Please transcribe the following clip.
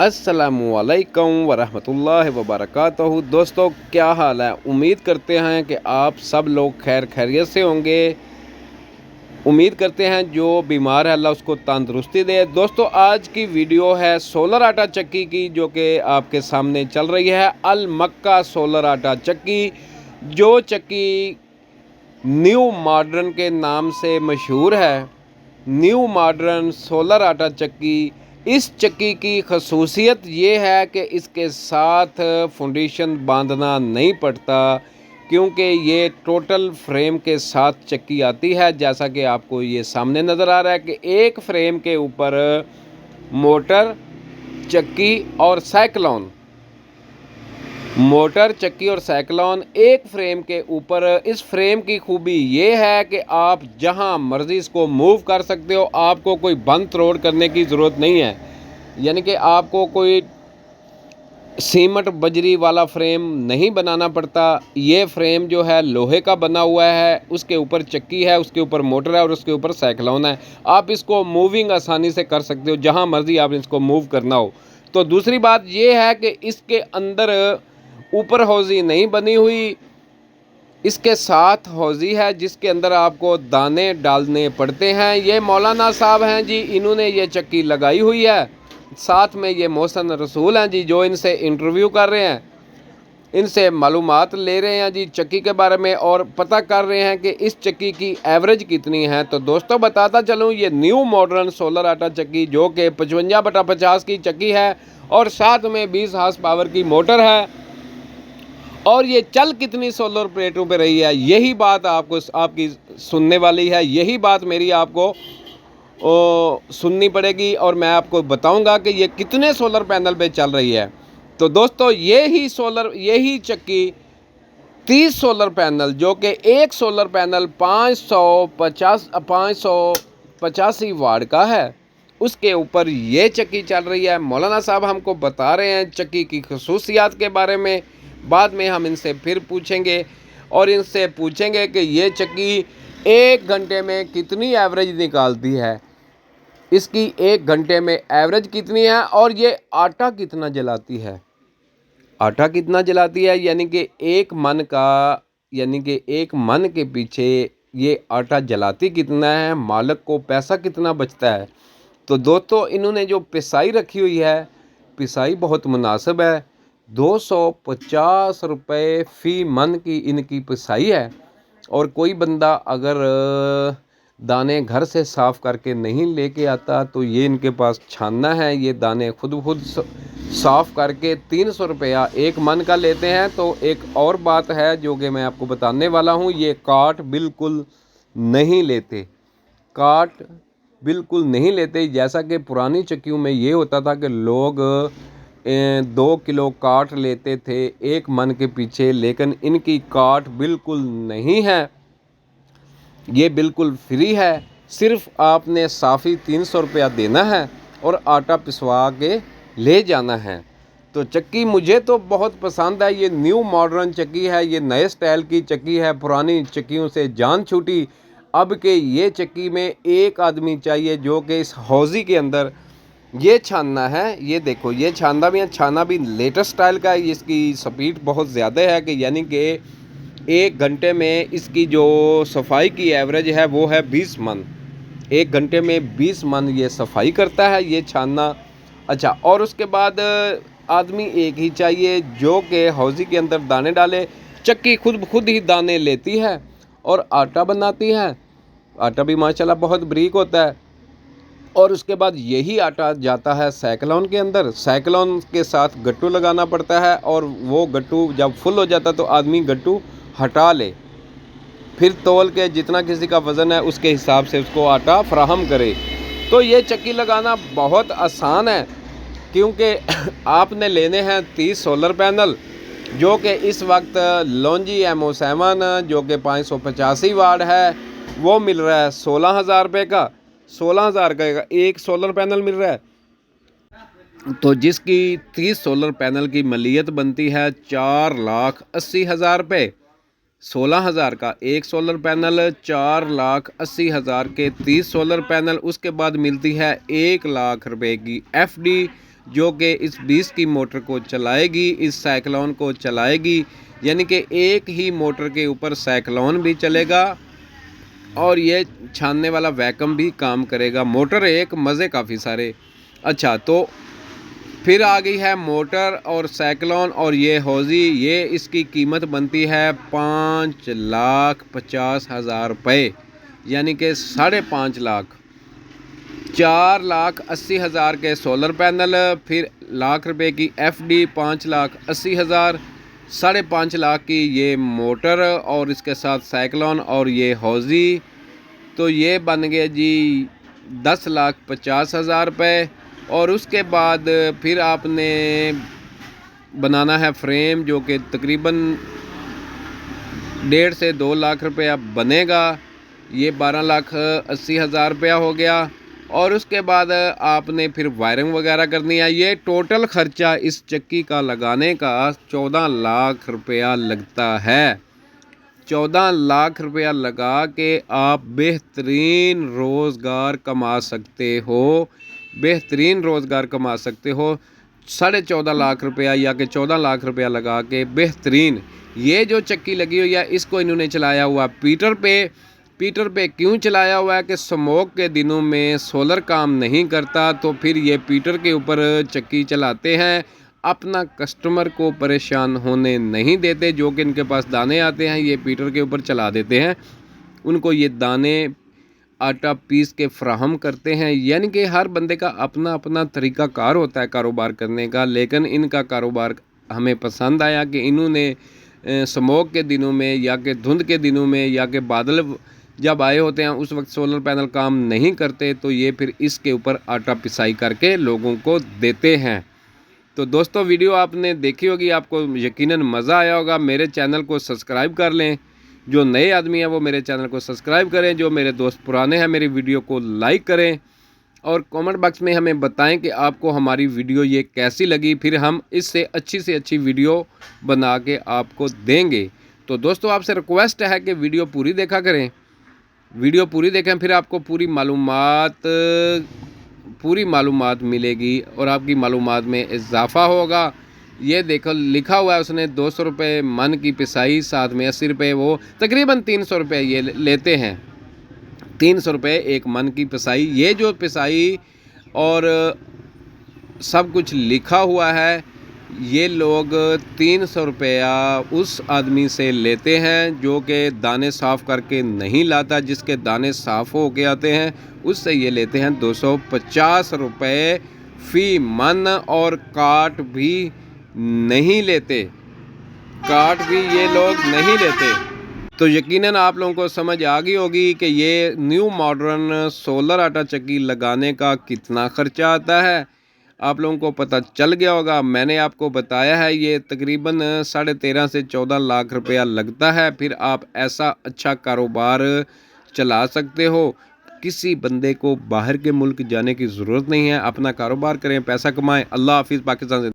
अस्सलामुअलैकुम वरहमतुल्लाहि वबरकातुहू। दोस्तों, क्या हाल है? उम्मीद करते हैं कि आप सब लोग खैर खैरियत से होंगे। उम्मीद करते हैं जो बीमार है अल्लाह उसको तंदुरुस्ती दे। दोस्तों, आज की वीडियो है सोलर आटा चक्की की, जो कि आपके सामने चल रही है। अल मक्का सोलर आटा चक्की, जो चक्की न्यू मॉडर्न के नाम से मशहूर है। न्यू मॉडर्न सोलर आटा चक्की। इस चक्की की खसूसियत ये है कि इसके साथ फाउंडेशन बांधना नहीं पड़ता, क्योंकि ये टोटल फ्रेम के साथ चक्की आती है। जैसा कि आपको ये सामने नज़र आ रहा है कि एक फ्रेम के ऊपर मोटर, चक्की और साइक्लोन, मोटर, चक्की और साइक्लोन एक फ्रेम के ऊपर। इस फ्रेम की खूबी ये है कि आप जहां मर्ज़ी इसको मूव कर सकते हो। आपको कोई बंद तोड़ करने की ज़रूरत नहीं है, यानी कि आपको कोई सीमेंट बजरी वाला फ्रेम नहीं बनाना पड़ता। ये फ्रेम जो है लोहे का बना हुआ है, उसके ऊपर चक्की है, उसके ऊपर मोटर है और उसके ऊपर साइक्लोन है। आप इसको मूविंग आसानी से कर सकते हो जहां मर्ज़ी आप इसको मूव करना हो। तो दूसरी बात यह है कि इसके अंदर ऊपर हौज़ी नहीं बनी हुई, इसके साथ हौज़ी है जिसके अंदर आपको दाने डालने पड़ते हैं। ये मौलाना साहब हैं जी, इन्होंने ये चक्की लगाई हुई है। साथ में ये मोहसन रसूल हैं जी, जो इनसे इंटरव्यू कर रहे हैं, इनसे मालूमात ले रहे हैं जी चक्की के बारे में, और पता कर रहे हैं कि इस चक्की की एवरेज कितनी है। तो दोस्तों, बताता चलूँ, ये न्यू मॉडर्न सोलर आटा चक्की, जो कि 55/50 की चक्की है और साथ में 20 हार्स पावर की मोटर है। और ये चल कितनी सोलर प्लेटों पे रही है, यही बात आपको आपकी सुनने वाली है। यही बात मेरी आपको सुननी पड़ेगी और मैं आपको बताऊंगा कि ये कितने सोलर पैनल पे चल रही है। तो दोस्तों, यही चक्की 30 सोलर पैनल, जो कि एक सोलर पैनल 585 वाट का है, उसके ऊपर ये चक्की चल रही है। मौलाना साहब हमको बता रहे हैं चक्की की खसूसियात के बारे में। बाद में हम इनसे फिर पूछेंगे और इनसे पूछेंगे कि ये चक्की 1 घंटे में कितनी एवरेज निकालती है, इसकी 1 घंटे में एवरेज कितनी है, और ये आटा कितना जलाती है। आटा कितना जलाती है यानी कि एक मन के पीछे ये आटा जलाती कितना है, मालिक को पैसा कितना बचता है। तो दोस्तों, इन्होंने जो पिसाई रखी हुई है, पिसाई बहुत मुनासिब है। 250 रुपये फ़ी मन की इनकी पिसाई है। और कोई बंदा अगर दाने घर से साफ़ करके नहीं लेके आता तो ये इनके पास छानना है। ये दाने खुद साफ़ करके 300 रुपया एक मन का लेते हैं। तो एक और बात है जो कि मैं आपको बताने वाला हूँ, ये काट बिल्कुल नहीं लेते, काट बिल्कुल नहीं लेते। जैसा कि पुरानी चक्कियों में ये होता था कि लोग 2 किलो काट लेते थे एक मन के पीछे, लेकिन इनकी काट बिल्कुल नहीं है, ये बिल्कुल फ्री है। सिर्फ आपने साफ़ी 300 रुपया देना है और आटा पिसवा के ले जाना है। तो चक्की मुझे तो बहुत पसंद है। ये न्यू मॉडर्न चक्की है, ये नए स्टाइल की चक्की है। पुरानी चक्कियों से जान छूटी। अब के ये चक्की में एक आदमी चाहिए जो कि इस हौज़ी के अंदर ये छानना है। ये देखो, ये छाना भी है, छाना भी लेटेस्ट स्टाइल का है। इसकी स्पीड बहुत ज़्यादा है कि यानी कि 1 घंटे में इसकी जो सफाई की एवरेज है वो है 20 मन। 1 घंटे में 20 मन ये सफाई करता है ये छानना। अच्छा, और उसके बाद आदमी एक ही चाहिए जो कि हौज़ी के अंदर दाने डाले। चक्की खुद ही दाने लेती है और आटा बनाती है। आटा भी माशाल्लाह बहुत बारीक होता है। और उसके बाद यही आटा जाता है साइक्लोन के अंदर। साइक्लोन के साथ गट्टू लगाना पड़ता है और वो गट्टू जब फुल हो जाता है तो आदमी गट्टू हटा ले, फिर तौल के जितना किसी का वज़न है उसके हिसाब से उसको आटा फराहम करे। तो ये चक्की लगाना बहुत आसान है, क्योंकि आपने लेने हैं 30 सोलर पैनल, जो कि इस वक्त लॉन्जी MO7 जो कि 585 वाट है, वो मिल रहा है 16,000 रुपये का। 16,000 का एक सोलर पैनल मिल रहा है। तो जिसकी 30 सोलर पैनल की मलियत बनती है 4,80,000 रुपये। 16,000 का एक सोलर पैनल, 4,80,000 के 30 सोलर पैनल। उसके बाद मिलती है 1 लाख रुपए की FD, जो कि इस 20 की मोटर को चलाएगी, इस साइक्लोन को चलाएगी। यानी कि एक ही मोटर के ऊपर साइक्लोन भी चलेगा और ये छानने वाला वैक्यूम भी काम करेगा। मोटर एक, मज़े काफ़ी सारे। अच्छा, तो फिर आ गई है मोटर और साइक्लोन और ये हौज़ी। ये इसकी कीमत बनती है 5,50,000 रुपये, यानी कि 5.5 लाख। 4,80,000 के सोलर पैनल, फिर लाख रुपए की FD 5,80,000, 5.5 लाख की ये मोटर और इसके साथ साइक्लोन और ये हौज़ी। तो ये बन गए जी 10,50,000 रुपये। और उसके बाद फिर आपने बनाना है फ्रेम, जो कि तकरीबन 1.5 से 2 लाख रुपया बनेगा। ये 12,80,000 रुपया हो गया। और उसके बाद आपने फिर वायरिंग वगैरह करनी है। ये टोटल ख़र्चा इस चक्की का लगाने का 14 लाख रुपया लगता है। 14 लाख रुपया लगा के आप बेहतरीन रोज़गार कमा सकते हो, बेहतरीन रोज़गार कमा सकते हो। 14.5 लाख रुपया या कि 14 लाख रुपया लगा के बेहतरीन। ये जो चक्की लगी हुई है इसको इन्होंने चलाया हुआ पीटर पे क्यों चलाया हुआ है कि स्मोक के दिनों में सोलर काम नहीं करता, तो फिर ये पीटर के ऊपर चक्की चलाते हैं, अपना कस्टमर को परेशान होने नहीं देते। जो कि इनके पास दाने आते हैं ये पीटर के ऊपर चला देते हैं, उनको ये दाने आटा पीस के फ्राहम करते हैं। यानी कि हर बंदे का अपना अपना तरीका कार होता है कारोबार करने का। लेकिन इनका कारोबार हमें पसंद आया कि इन्होंने स्मोक के दिनों में या कि धुंध के दिनों में या कि बादल जब आए होते हैं उस वक्त सोलर पैनल काम नहीं करते, तो ये फिर इसके ऊपर आटा पिसाई करके लोगों को देते हैं। तो दोस्तों वीडियो आपने देखी होगी, आपको यकीनन मज़ा आया होगा। मेरे चैनल को सब्सक्राइब कर लें, जो नए आदमी हैं वो मेरे चैनल को सब्सक्राइब करें, जो मेरे दोस्त पुराने हैं मेरी वीडियो को लाइक करें और कमेंट बॉक्स में हमें बताएं कि आपको हमारी वीडियो ये कैसी लगी। फिर हम इससे अच्छी वीडियो बना के आपको देंगे। तो दोस्तों आपसे रिक्वेस्ट है कि वीडियो पूरी देखा करें, वीडियो पूरी देखें, फिर आपको पूरी मालूमात मिलेगी और आपकी मालूमात में इजाफ़ा होगा। ये देखो लिखा हुआ है उसने 200 रुपये मन की पिसाई, साथ में 80 रुपये, वो तकरीबन 300 रुपये ये लेते हैं। 300 रुपये एक मन की पिसाई। ये जो पिसाई और सब कुछ लिखा हुआ है, ये लोग 300 रुपया उस आदमी से लेते हैं जो कि दाने साफ़ करके नहीं लाता। जिसके दाने साफ़ हो के आते हैं उससे ये लेते हैं 250 रुपये फ़ी मन। और काट भी नहीं लेते, काट भी ये लोग नहीं लेते। तो यकीनन आप लोगों को समझ आ गई होगी कि ये न्यू मॉडर्न सोलर आटा चक्की लगाने का कितना ख़र्चा आता है। आप लोगों को पता चल गया होगा, मैंने आपको बताया है ये तकरीबन 13.5 से 14 लाख रुपया लगता है। फिर आप ऐसा अच्छा कारोबार चला सकते हो। किसी बंदे को बाहर के मुल्क जाने की ज़रूरत नहीं है, अपना कारोबार करें, पैसा कमाएं। अल्लाह हाफिज़। पाकिस्तान से